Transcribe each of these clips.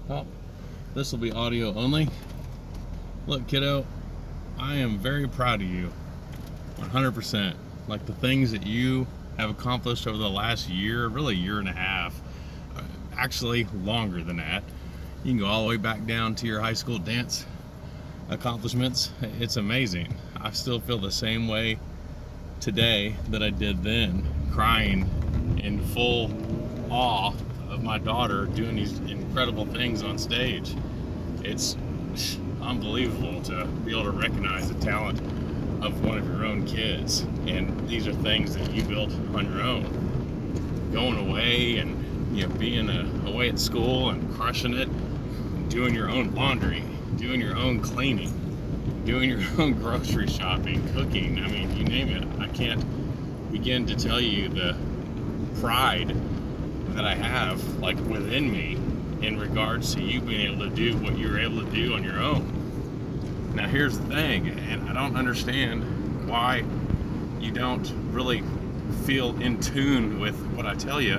Well, this will be audio only. Look, kiddo, I am very proud of you. 100%. Like the things that you have accomplished over the last year, really year and a half, actually longer than that. You can go all the way back down to your high school dance accomplishments. It's amazing. I still feel the same way today that I did then, crying in full awe of my daughter doing these incredible things on stage. It's unbelievable to be able to recognize the talent of one of your own kids, and these are things that you built on your own. Going away and being away at school and crushing it, doing your own laundry, doing your own cleaning, doing your own grocery shopping, cooking. I mean, you name it. I can't begin to tell you the pride that I have, like, within me in regards to you being able to do what you were able to do on your own. Now, here's the thing, and I don't understand why you don't really feel in tune with what I tell you,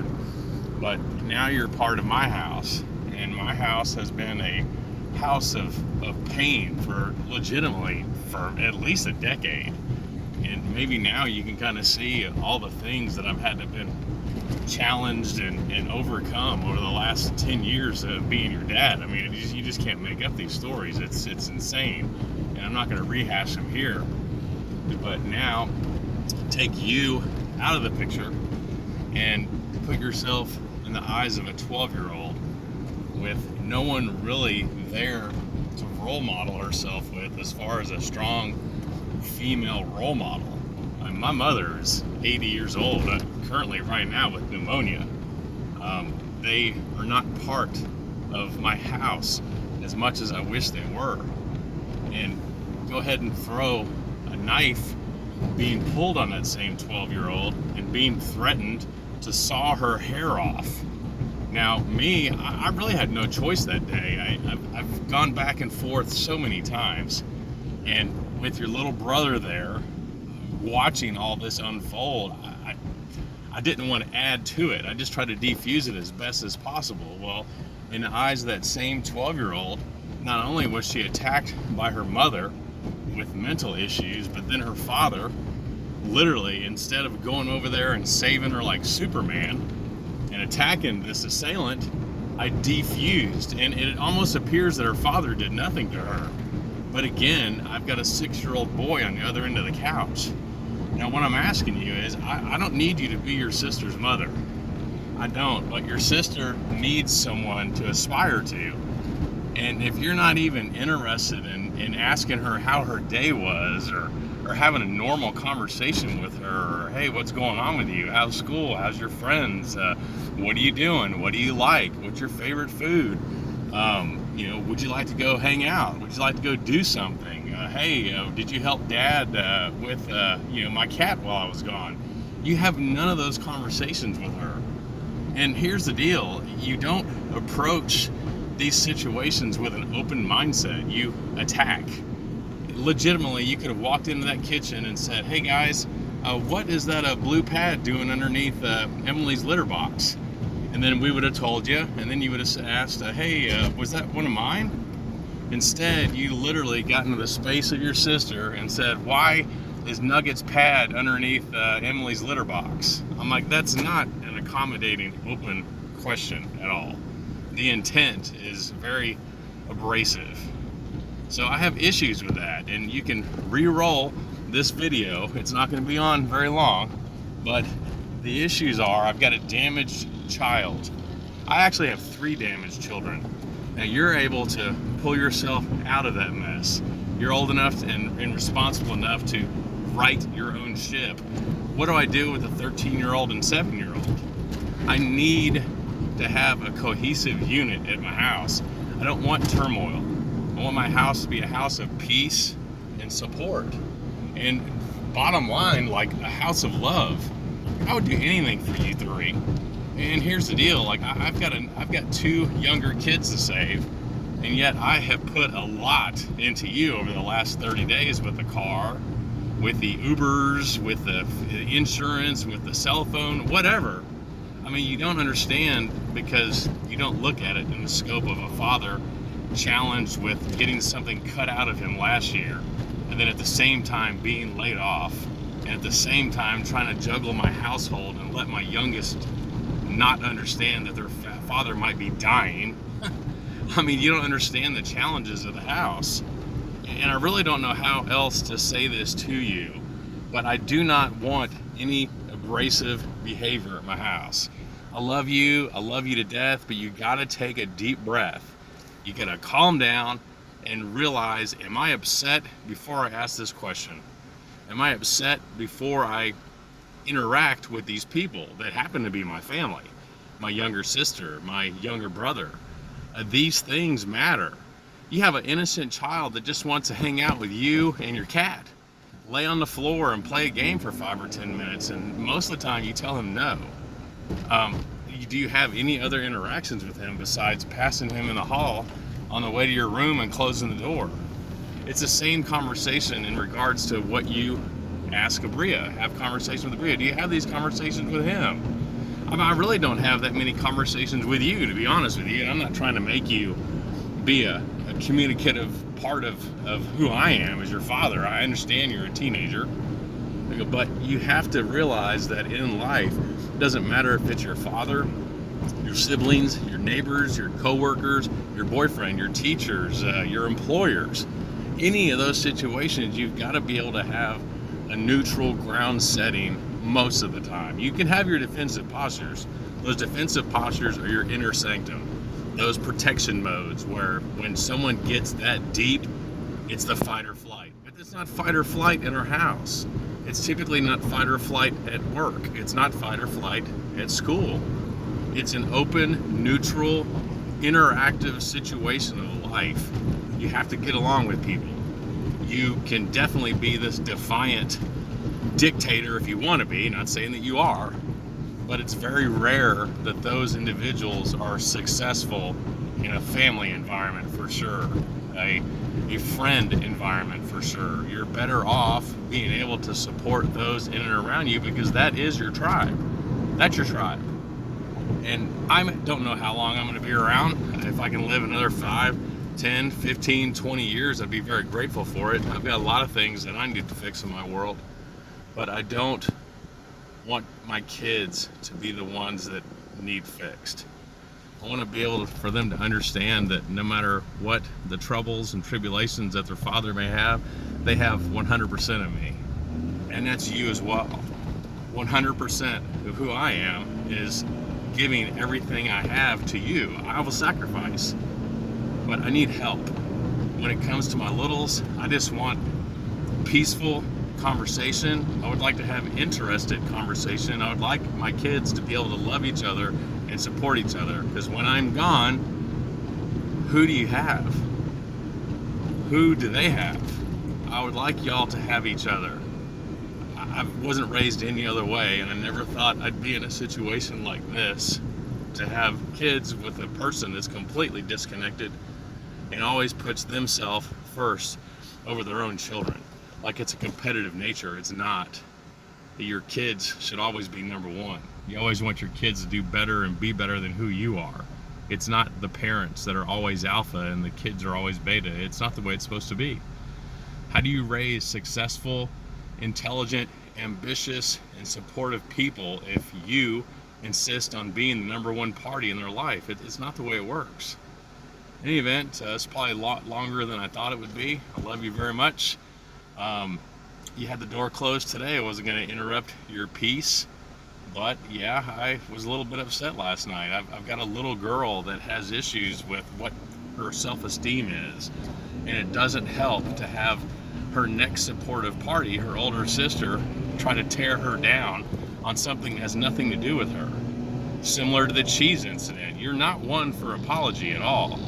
but now you're part of my house, and my house has been a house of pain for at least a decade. And maybe now you can kind of see all the things that I've had to been challenged and overcome over the last 10 years of being your dad. I mean, you just can't make up these stories. It's insane. And I'm not going to rehash them here. But now, take you out of the picture and put yourself in the eyes of a 12-year-old with no one really there to role model herself with as far as a strong female role model. My mother is 80 years old, currently right now with pneumonia. They are not part of my house as much as I wish they were. And go ahead and throw a knife being pulled on that same 12-year-old and being threatened to saw her hair off. Now, me, I really had no choice that day. I've gone back and forth so many times, and with your little brother there watching all this unfold, I didn't want to add to it. I just tried to defuse it as best as possible. Well, in the eyes of that same 12-year-old, not only was she attacked by her mother with mental issues, but then her father, literally, instead of going over there and saving her like Superman and attacking this assailant, I defused, and it almost appears that her father did nothing to her. But again, I've got a 6-year-old boy on the other end of the couch. Now, what I'm asking you is, I don't need you to be your sister's mother. I don't, but your sister needs someone to aspire to. And if you're not even interested in asking her how her day was, or having a normal conversation with her, or hey, what's going on with you? How's school? How's your friends? What are you doing? What do you like? What's your favorite food? Would you like to go hang out? Would you like to go do something? Hey, did you help Dad with my cat while I was gone? You have none of those conversations with her. And here's the deal. You don't approach these situations with an open mindset. You attack. Legitimately, you could have walked into that kitchen and said, hey guys, what is that blue pad doing underneath Emily's litter box? And then we would have told you, and then you would have asked, hey, was that one of mine? Instead, you literally got into the space of your sister and said, why is Nugget's pad underneath Emily's litter box? I'm like, that's not an accommodating, open question at all. The intent is very abrasive. So I have issues with that, and you can re-roll this video. It's not going to be on very long, but the issues are, I've got a damaged child. I actually have 3 damaged children. Now, you're able to pull yourself out of that mess. You're old enough and responsible enough to right your own ship. What do I do with a 13-year-old and 7-year-old? I need to have a cohesive unit at my house. I don't want turmoil. I want my house to be a house of peace and support. And bottom line, like a house of love. I would do anything for you 3. And here's the deal, like I've got 2 younger kids to save, and yet I have put a lot into you over the last 30 days with the car, with the Ubers, with the insurance, with the cell phone, whatever. I mean, you don't understand because you don't look at it in the scope of a father challenged with getting something cut out of him last year, and then at the same time being laid off, and at the same time trying to juggle my household and let my youngest not understand that their father might be dying. I mean, you don't understand the challenges of the house. And I really don't know how else to say this to you, but I do not want any abrasive behavior at my house. I love you to death, but you gotta take a deep breath. You gotta calm down and realize, am I upset before I ask this question? Am I upset before I interact with these people that happen to be my family? My younger sister, my younger brother. These things matter. You have an innocent child that just wants to hang out with you and your cat. Lay on the floor and play a game for 5 or 10 minutes, and most of the time you tell him no. Do you have any other interactions with him besides passing him in the hall on the way to your room and closing the door? It's the same conversation in regards to what you ask Abria. Have conversations with Abria. Do you have these conversations with him? I mean, I really don't have that many conversations with you, to be honest with you. I'm not trying to make you be a communicative part of who I am as your father. I understand you're a teenager, but you have to realize that in life, it doesn't matter if it's your father, your siblings, your neighbors, your coworkers, your boyfriend, your teachers, your employers. Any of those situations, you've got to be able to have a neutral ground setting most of the time. You can have your defensive postures. Those defensive postures are your inner sanctum. Those protection modes where when someone gets that deep, it's the fight or flight. But it's not fight or flight in our house. It's typically not fight or flight at work. It's not fight or flight at school. It's an open, neutral, interactive situation of life. You have to get along with people. You can definitely be this defiant dictator if you want to be, not saying that you are, but it's very rare that those individuals are successful in a family environment for sure, a friend environment for sure. You're better off being able to support those in and around you because that is your tribe. That's your tribe. And I don't know how long I'm going to be around. If I can live another 5, 10, 15, 20 years, I'd be very grateful for it. I've got a lot of things that I need to fix in my world, but I don't want my kids to be the ones that need fixed. I want to be able for them to understand that no matter what the troubles and tribulations that their father may have, they have 100% of me. And that's you as well. 100% of who I am is giving everything I have to you. I will sacrifice, but I need help. When it comes to my littles, I just want peaceful conversation. I would like to have interested conversation. I would like my kids to be able to love each other and support each other, because when I'm gone, who do you have? Who do they have? I would like y'all to have each other. I wasn't raised any other way, and I never thought I'd be in a situation like this, to have kids with a person that's completely disconnected and always puts themselves first over their own children. Like it's a competitive nature. It's not. Your kids should always be number one. You always want your kids to do better and be better than who you are. It's not the parents that are always alpha and the kids are always beta. It's not the way it's supposed to be. How do you raise successful, intelligent, ambitious, and supportive people if you insist on being the number one party in their life? It's not the way it works. In any event, it's probably a lot longer than I thought it would be. I love you very much. You had the door closed today. I wasn't going to interrupt your peace, but yeah, I was a little bit upset last night. I've got a little girl that has issues with what her self-esteem is, and it doesn't help to have her next supportive party, her older sister, try to tear her down on something that has nothing to do with her. Similar to the cheese incident, you're not one for apology at all.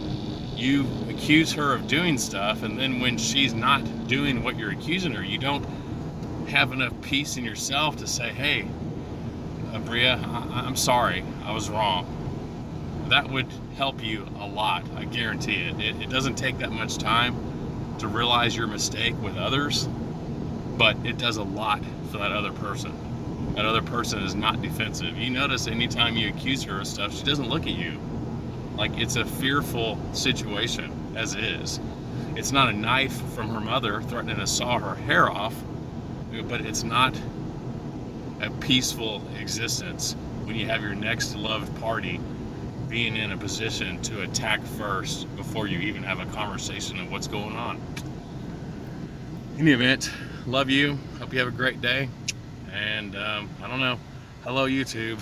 You accuse her of doing stuff, and then when she's not doing what you're accusing her, you don't have enough peace in yourself to say, hey, Abria, I'm sorry, I was wrong. That would help you a lot, I guarantee it. It doesn't take that much time to realize your mistake with others, but it does a lot for that other person. that other person is not defensive. You notice anytime you accuse her of stuff, she doesn't look at you. Like it's a fearful situation as is. It's not a knife from her mother threatening to saw her hair off, but it's not a peaceful existence when you have your next loved party being in a position to attack first before you even have a conversation of what's going on. In the event, love you. Hope you have a great day. And I don't know. Hello, YouTube.